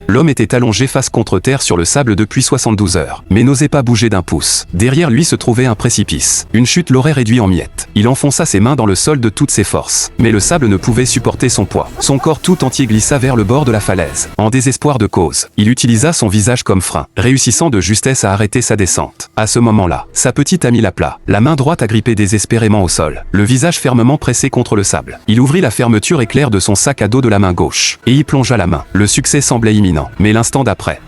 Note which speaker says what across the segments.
Speaker 1: L'homme était allongé face contre terre sur le sable depuis 72 heures, mais n'osait pas bouger d'un pouce. Derrière lui se trouvait un précipice. Une chute l'aurait réduit en miettes. Il enfonça ses mains dans le sol de toutes ses forces. Mais le sable ne pouvait supporter son poids. Son corps tout entier glissa vers le bord de la falaise. En désespoir de cause, il utilisa son visage comme frein, réussissant de justesse à arrêter sa descente. À ce moment-là, sa petite amie l'appela, la main droite agrippée désespérément au sol, le visage fermement pressé contre le sable. Il ouvrit la fermeture éclair de son sac à dos de la main gauche, et y plongea la main. Le succès semblait imminent, mais l'instant d'après,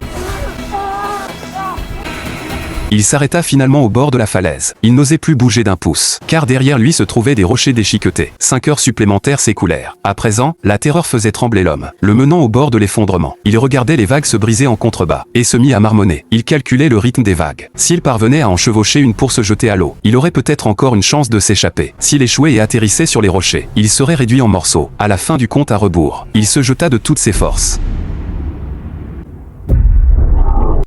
Speaker 1: il s'arrêta finalement au bord de la falaise. Il n'osait plus bouger d'un pouce, car derrière lui se trouvaient des rochers déchiquetés. 5 heures supplémentaires s'écoulèrent. À présent, la terreur faisait trembler l'homme, le menant au bord de l'effondrement. Il regardait les vagues se briser en contrebas, et se mit à marmonner. Il calculait le rythme des vagues. S'il parvenait à en chevaucher une pour se jeter à l'eau, il aurait peut-être encore une chance de s'échapper. S'il échouait et atterrissait sur les rochers, il serait réduit en morceaux. À la fin du compte à rebours, il se jeta de toutes ses forces.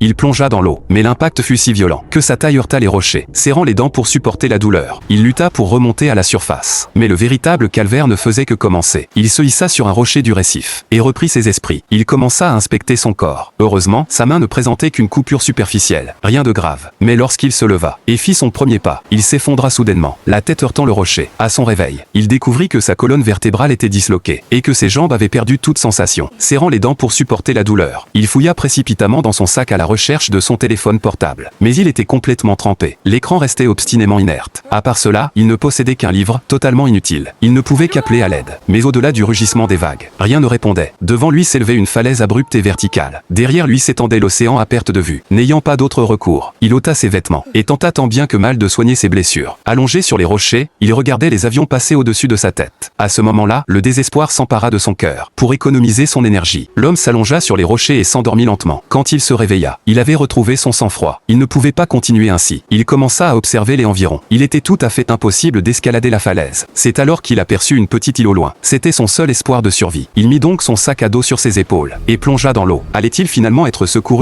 Speaker 1: Il plongea dans l'eau, mais l'impact fut si violent que sa taille heurta les rochers, serrant les dents pour supporter la douleur. Il lutta pour remonter à la surface. Mais le véritable calvaire ne faisait que commencer. Il se hissa sur un rocher du récif, et reprit ses esprits. Il commença à inspecter son corps. Heureusement, sa main ne présentait qu'une coupure superficielle. Rien de grave. Mais lorsqu'il se leva, et fit son premier pas, il s'effondra soudainement, la tête heurtant le rocher. À son réveil, il découvrit que sa colonne vertébrale était disloquée, et que ses jambes avaient perdu toute sensation. Serrant les dents pour supporter la douleur, il fouilla précipitamment dans son sac à la recherche de son téléphone portable. Mais il était complètement trempé. L'écran restait obstinément inerte. À part cela, il ne possédait qu'un livre, totalement inutile. Il ne pouvait qu'appeler à l'aide. Mais au-delà du rugissement des vagues, rien ne répondait. Devant lui s'élevait une falaise abrupte et verticale. Derrière lui s'étendait l'océan à perte de vue. N'ayant pas d'autre recours, il ôta ses vêtements, et tenta tant bien que mal de soigner ses blessures. Allongé sur les rochers, il regardait les avions passer au-dessus de sa tête. À ce moment-là, le désespoir s'empara de son cœur. Pour économiser son énergie, l'homme s'allongea sur les rochers et s'endormit lentement. Quand il se réveilla, il avait retrouvé son sang-froid. Il ne pouvait pas continuer ainsi. Il commença à observer les environs. Il était tout à fait impossible d'escalader la falaise. C'est alors qu'il aperçut une petite île au loin. C'était son seul espoir de survie. Il mit donc son sac à dos sur ses épaules, et plongea dans l'eau. Allait-il finalement être secouru?